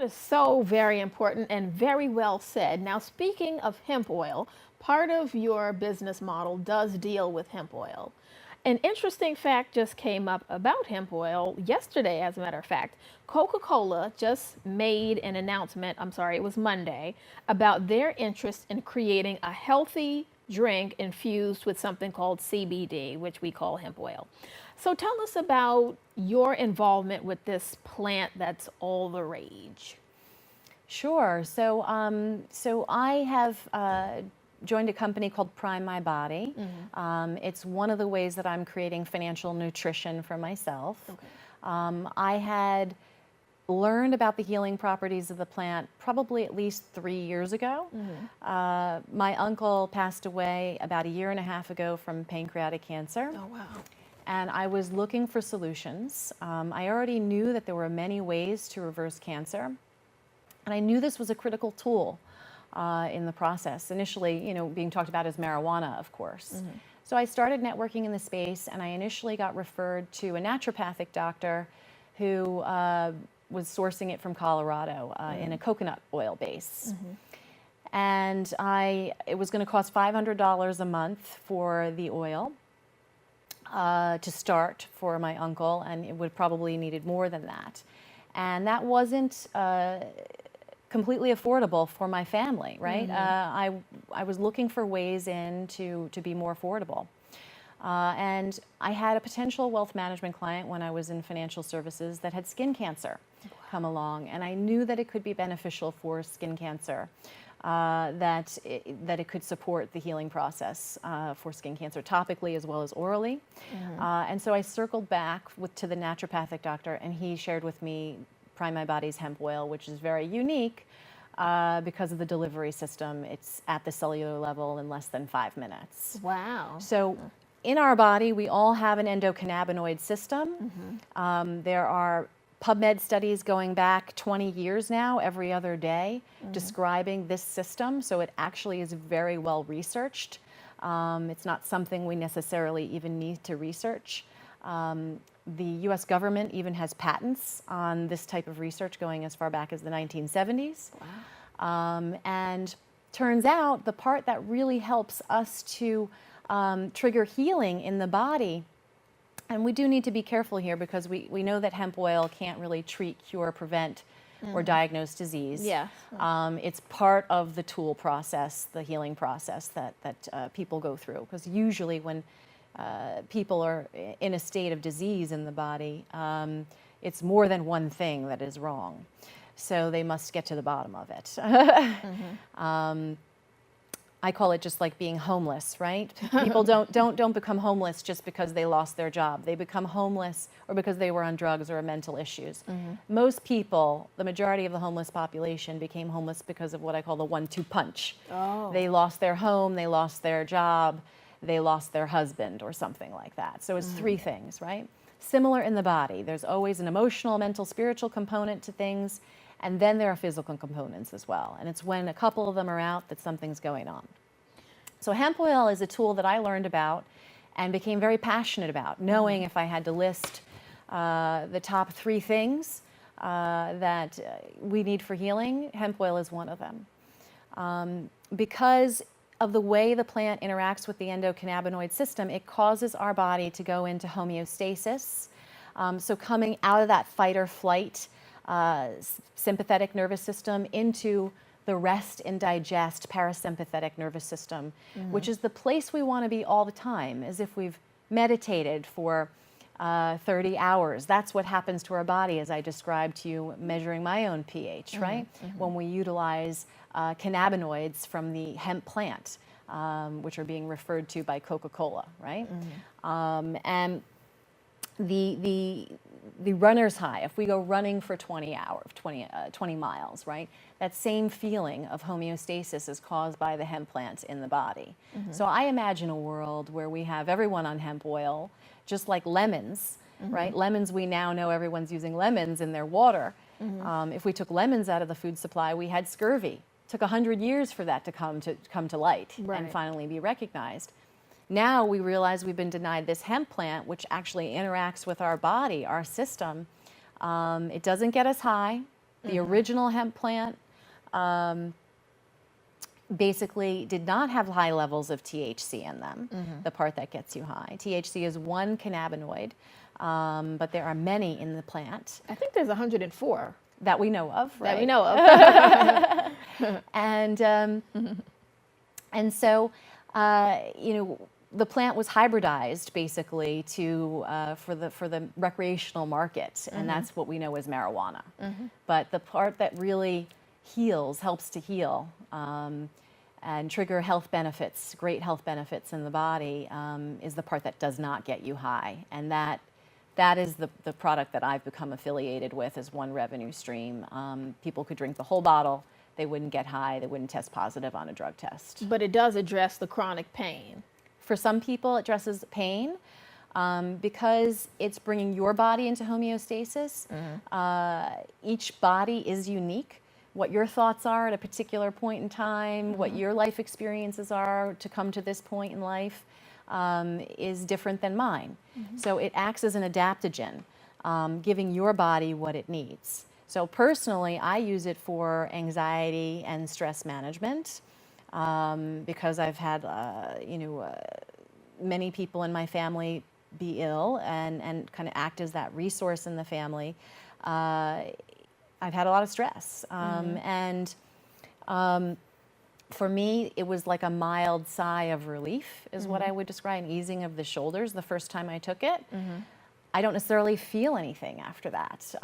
That is so very important and very well said. Now, speaking of hemp oil, part of your business model does deal with hemp oil. An interesting fact just came up about hemp oil yesterday, as a matter of fact. Coca-Cola just made an announcement, I'm sorry, it was Monday, about their interest in creating a healthy drink infused with something called CBD, which we call hemp oil. So tell us about your involvement with this plant that's all the rage. Sure. So I have joined a company called Prime My Body. It's one of the ways that I'm creating financial nutrition for myself. Okay. I had learned about the healing properties of the plant probably at least 3 years ago. My uncle passed away about 1.5 years ago from pancreatic cancer. Oh, wow. And I was looking for solutions. I already knew that there were many ways to reverse cancer. And I knew this was a critical tool in the process. Initially, being talked about as marijuana, of course. So I started networking in the space, and I initially got referred to a naturopathic doctor who was sourcing it from Colorado in a coconut oil base. And it was going to cost $500 a month for the oil to start for my uncle, and it would probably needed more than that. And that wasn't completely affordable for my family, right? I was looking for ways to be more affordable. And I had a potential wealth management client when I was in financial services that had skin cancer come along, and I knew that it could be beneficial for skin cancer, that it could support the healing process for skin cancer topically as well as orally. And so I circled back to the naturopathic doctor, and he shared with me Prime My Body's hemp oil, which is very unique because of the delivery system. It's at the cellular level in less than 5 minutes. Wow. So in our body, we all have an endocannabinoid system. There are PubMed studies going back 20 years now, every other day, describing this system. So it actually is very well researched. It's not something we necessarily even need to research. The US government even has patents on this type of research going as far back as the 1970s. Wow. And turns out the part that really helps us to trigger healing in the body, and we do need to be careful here because we know that hemp oil can't really treat, cure, prevent, or diagnose disease. Yeah. It's part of the tool process, the healing process that people go through. Because usually when people are in a state of disease in the body, it's more than one thing that is wrong. So they must get to the bottom of it. I call it just like being homeless, right? People don't become homeless just because they lost their job. They become homeless or because they were on drugs or mental issues. Most people, the majority of the homeless population, became homeless because of what I call the 1-2 punch. Oh. They lost their home, they lost their job, they lost their husband or something like that. So it's 3 things, right? Similar in the body. There's always an emotional, mental, spiritual component to things. And then there are physical components as well. And it's when a couple of them are out that something's going on. So hemp oil is a tool that I learned about and became very passionate about, knowing if I had to list the top 3 things that we need for healing, hemp oil is one of them. Because of the way the plant interacts with the endocannabinoid system, it causes our body to go into homeostasis. So coming out of that fight or flight sympathetic nervous system into the rest and digest parasympathetic nervous system, which is the place we want to be all the time, as if we've meditated for 30 hours. That's what happens to our body, as I described to you, measuring my own pH, right? When we utilize cannabinoids from the hemp plant, which are being referred to by Coca-Cola, right? And the runner's high, if we go running for 20 miles, right? That same feeling of homeostasis is caused by the hemp plant in the body. So I imagine a world where we have everyone on hemp oil, just like lemons, right? Lemons, we now know everyone's using lemons in their water. If we took lemons out of the food supply, we had scurvy. It took 100 years for that to come to light and finally be recognized. Now we realize we've been denied this hemp plant, which actually interacts with our body, our system. It doesn't get us high. The original hemp plant basically did not have high levels of THC in them, the part that gets you high. THC is one cannabinoid, but there are many in the plant. I think there's 104. That we know of, right? That we know of. And so, you know, the plant was hybridized basically to for the recreational market, and that's what we know as marijuana. But the part that really heals, helps to heal, and trigger health benefits, great health benefits in the body, is the part that does not get you high, and that is the product that I've become affiliated with as one revenue stream. People could drink the whole bottle. They wouldn't get high. They wouldn't test positive on a drug test. But it does address the chronic pain. For some people, it addresses pain because it's bringing your body into homeostasis. Each body is unique. What your thoughts are at a particular point in time, what your life experiences are to come to this point in life, is different than mine. So it acts as an adaptogen, giving your body what it needs. So personally, I use it for anxiety and stress management because I've had, many people in my family be ill and kind of act as that resource in the family. I've had a lot of stress. For me, it was like a mild sigh of relief is what I would describe, an easing of the shoulders the first time I took it. I don't necessarily feel anything after that.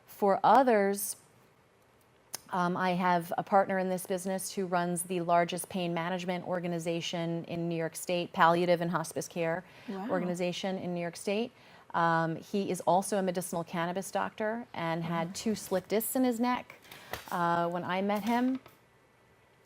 For others, I have a partner in this business who runs the largest pain management organization in New York State, palliative and hospice care organization in New York State. He is also a medicinal cannabis doctor and had 2 slip discs in his neck when I met him.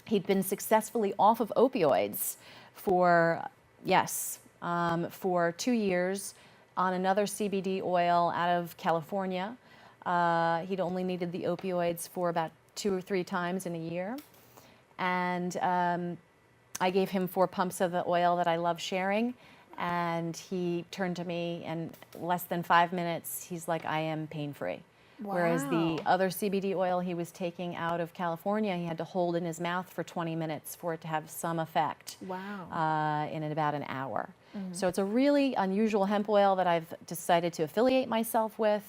He'd been successfully off of opioids for 2 years on another CBD oil out of California. He'd only needed the opioids for about 2 or 3 times in a year. And I gave him 4 pumps of the oil that I love sharing. And he turned to me, and less than 5 minutes, he's like, I am pain-free. Wow. Whereas the other CBD oil he was taking out of California, he had to hold in his mouth for 20 minutes for it to have some effect. Wow. In about an hour. So it's a really unusual hemp oil that I've decided to affiliate myself with.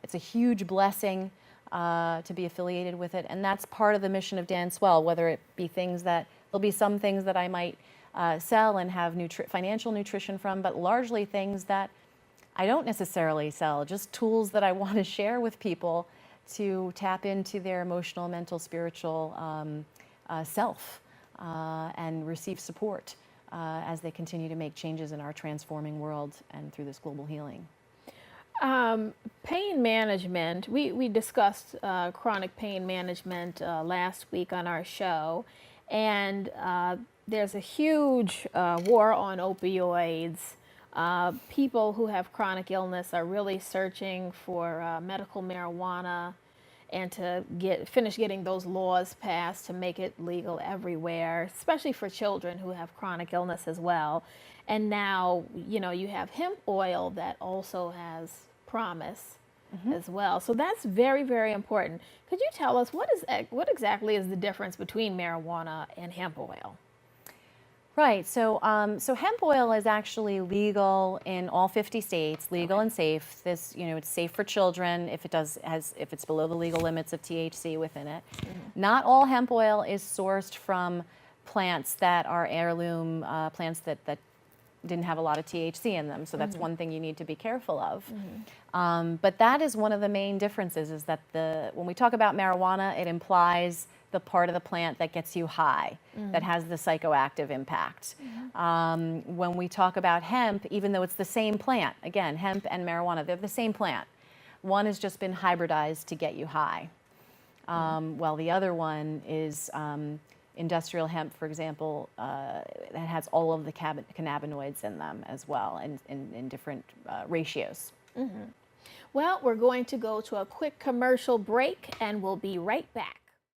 It's a huge blessing to be affiliated with it, and that's part of the mission of Danswell, whether it be things that, there'll be some things that I might sell and have financial nutrition from, but largely things that I don't necessarily sell, just tools that I want to share with people to tap into their emotional, mental, spiritual self and receive support as they continue to make changes in our transforming world and through this global healing. Pain management, we discussed chronic pain management last week on our show, and there's a huge war on opioids. People who have chronic illness are really searching for medical marijuana and to finish getting those laws passed to make it legal everywhere, especially for children who have chronic illness as well. And now, you have hemp oil that also has promise as well. So that's very, very important. Could you tell us what exactly is the difference between marijuana and hemp oil? Right. So hemp oil is actually legal in all 50 states, legal and safe. This, it's safe for children if it's below the legal limits of THC within it. Not all hemp oil is sourced from plants that are heirloom plants that didn't have a lot of THC in them. So that's one thing you need to be careful of. But that is one of the main differences, is that when we talk about marijuana, it implies the part of the plant that gets you high, that has the psychoactive impact. When we talk about hemp, even though it's the same plant, again, hemp and marijuana, they're the same plant. One has just been hybridized to get you high, while the other one is industrial hemp, for example, that has all of the cannabinoids in them as well, in different ratios. Well, we're going to go to a quick commercial break, and we'll be right back.